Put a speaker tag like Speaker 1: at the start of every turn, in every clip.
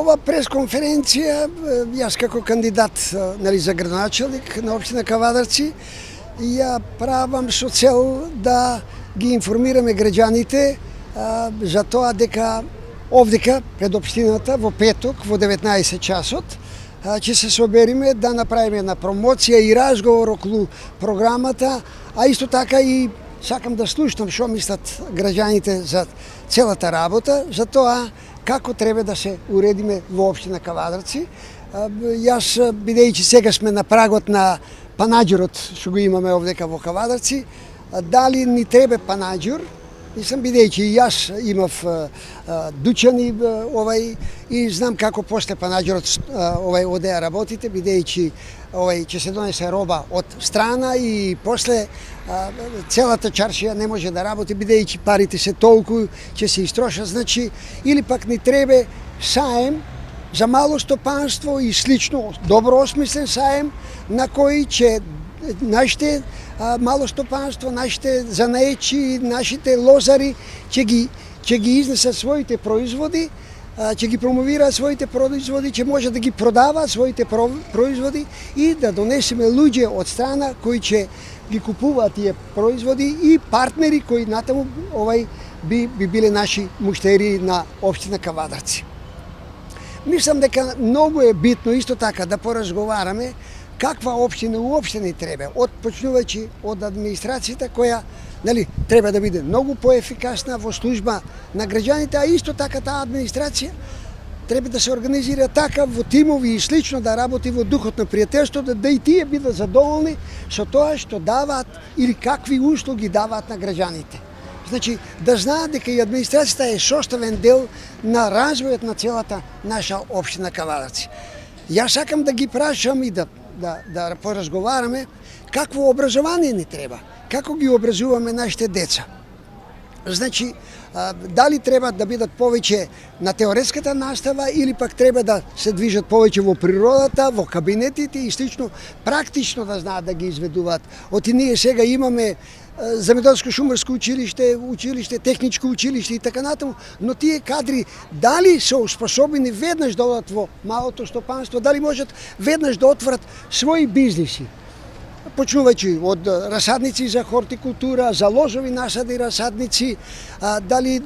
Speaker 1: ова пресконференција, јас како кандидат за градоначелник на општина Кавадарци, ја правам со цел да ги информираме граѓаните за тоа дека овдека пред општината во петок во 19 часот ќе се собериме да направиме една промоција и разговор околу програмата, а исто така и сакам да слушнам што мислат граѓаните за целата работа, за тоа како треба да се уредиме во општина Кавадарци. Јас, бидејќи сега сме на прагот на панаџурот што го имаме овдека во Кавадарци, дали ни треба панаџур, бидејќи и јас имав дучани и знам како после панаџурот оде ја работите, бидејќи ќе се донесе роба од страна и после целата чаршија не може да работи, бидејќи парите се толку, ќе се истрошат, значи, или пак ни треба саем за мало стопанство и слично, добро осмислен саем, на кој ќе нашите мало стопанство, нашите занаечи, нашите лозари ќе ги изнесат своите производи, ќе ги промовираат своите производи, ќе може да ги продаваат своите производи и да донесеме луѓе од страна кои ќе ги купуваат тие производи и партнери кои натаму би биле наши муштери на општина Кавадарци. Мислам дека многу е битно исто така да поразговараме каква општина уопште ни треба, почнувајќи од администрацијата која треба да биде многу поефикасна во служба на граѓаните, а исто така таа администрација треба да се организира така во тимови и слично да работи во духот на пријателство, да и тие бидат задоволни со тоа што даваат или какви услуги даваат на граѓаните. Значи, да знаат дека и администрацијата е составен дел на развојот на целата наша општина Кавадарци. Јас сакам да ги прашам и да поразговараме какво образование ни треба, како ги образуваме нашите деца. Значи, дали треба да бидат повеќе на теоретската настава или пак треба да се движат повеќе во природата, во кабинетите и слично, практично да знаат да ги изведуваат. Оти ние сега имаме земјоделско-шумарско училиште, техничко училиште и така натаму, но тие кадри дали се успособени веднаш да одат во малото стопанство, дали можат веднаш да отворат своји бизниси, почнувајќи од расадници за хортикултура, за лозови насади расадници, дали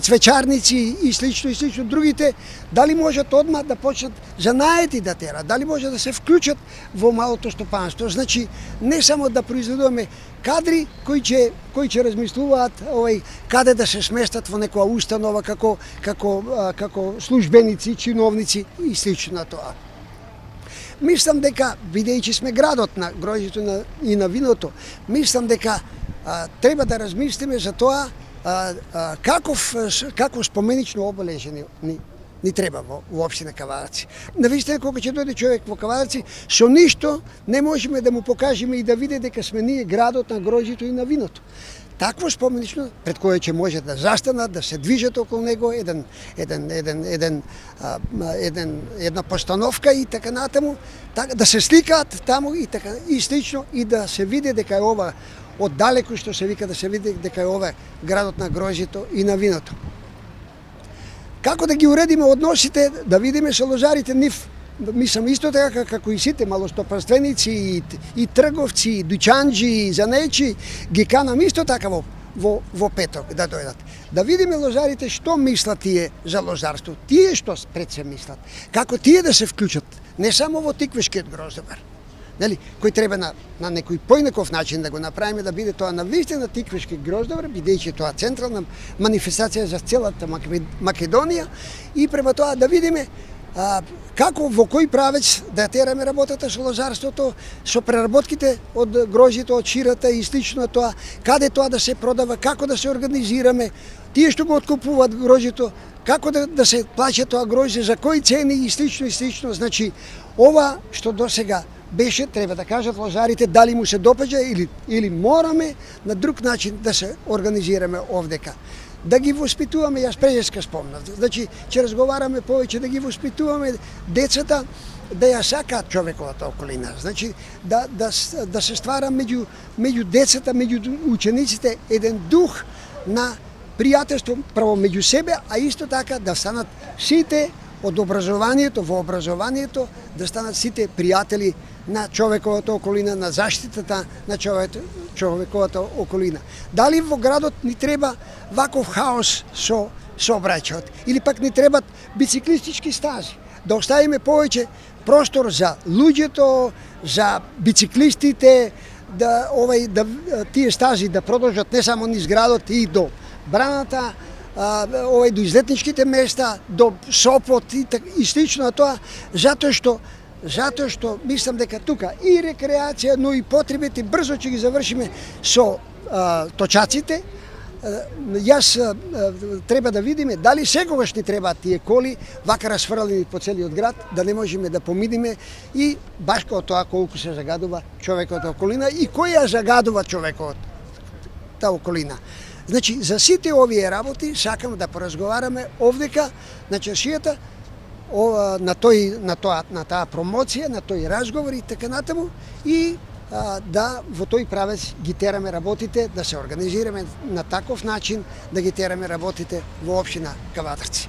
Speaker 1: цвечарници и слично другите, дали можат одма да почнат занаети да терат, дали може да се вклучат во малото стопанство. Значи, не само да произведуваме кадри кои ќе размислуваат каде да се сместат во некоја установа како службеници, чиновници и слично на тоа. Мислам дека, бидејќи сме градот на гроздето и на виното, мислам дека треба да размислиме за тоа какво споменично обележје ни треба во општина Кавадарци. Навистина, кога ќе дојде човек во Кавадарци, со ништо не можеме да му покажеме и да види дека сме ние градот на гроздето и на виното. Такво споменично пред кое ќе може да застанат, да се движат околу него, една постановка и така натаму, да се сликаат таму и така и слично и да се види дека е ова оддалеку што се вика да се види дека е ова градот на гроздето и на виното. Како да ги уредиме односите, да видиме со лозарите нив. Мислам исто така како и сите малостопанственици и трговци, и дуќанџи, и занаечи, ги канам исто така во петок да дојдат. Да видиме лозарите што мислат тие за лозарство, тие што пред се мислат, како тие да се вклучат, не само во тиквешкиот гроздовар, кој треба на некој поинаков начин да го направиме, да биде тоа навистина тиквешки гроздовар, бидејќи тоа централна манифестација за целата Македонија и према тоа да видиме како во кој правец да тераме работата со лозарството, со преработките од гроздето, од ширата и слично тоа, каде тоа да се продава, како да се организираме, тие што го откупуваат гроздето, како да се плаќа тоа грозде, за кои цени и слично. Значи, ова што досега беше, треба да кажат лозарите дали му се допаѓа или мораме на друг начин да се организираме овдека. Да ги воспитуваме, јас преска спомнав. Значи, ќе разговараме повеќе да ги воспитуваме децата да ја сакаат човековата околина. Значи, да се ствара меѓу децата, меѓу учениците еден дух на пријателство прво меѓу себе, а исто така да станат сите од образованието во образованието да станат сите пријатели на човековата околина, на заштитата на човековата околина. Дали во градот ни треба ваков хаос со сообраќајот или пак ни требат бициклистички стази, да оставиме повеќе простор за луѓето, за бициклистите, да тие стази да продолжат не само низ градот и до браната, до излетничките места, до Сопот и слично на тоа, затоа што мислам дека тука и рекреација, но и потребите брзо ќе ги завршиме со точаците. Јас треба да видиме дали секогаш ни требаат тие коли вака расфрлени по целиот град, да не можеме да помидиме и баш како тоа колку се загадува човековата околина и кој ја загадува човековата околина. Значи, за сите овие работи сакам да поразговараме овдека на чаршијата, на таа промоција, на тој разговор и така натаму, и да во тој правец ги тераме работите, да се организираме на таков начин да ги тераме работите во општина Кавадарци.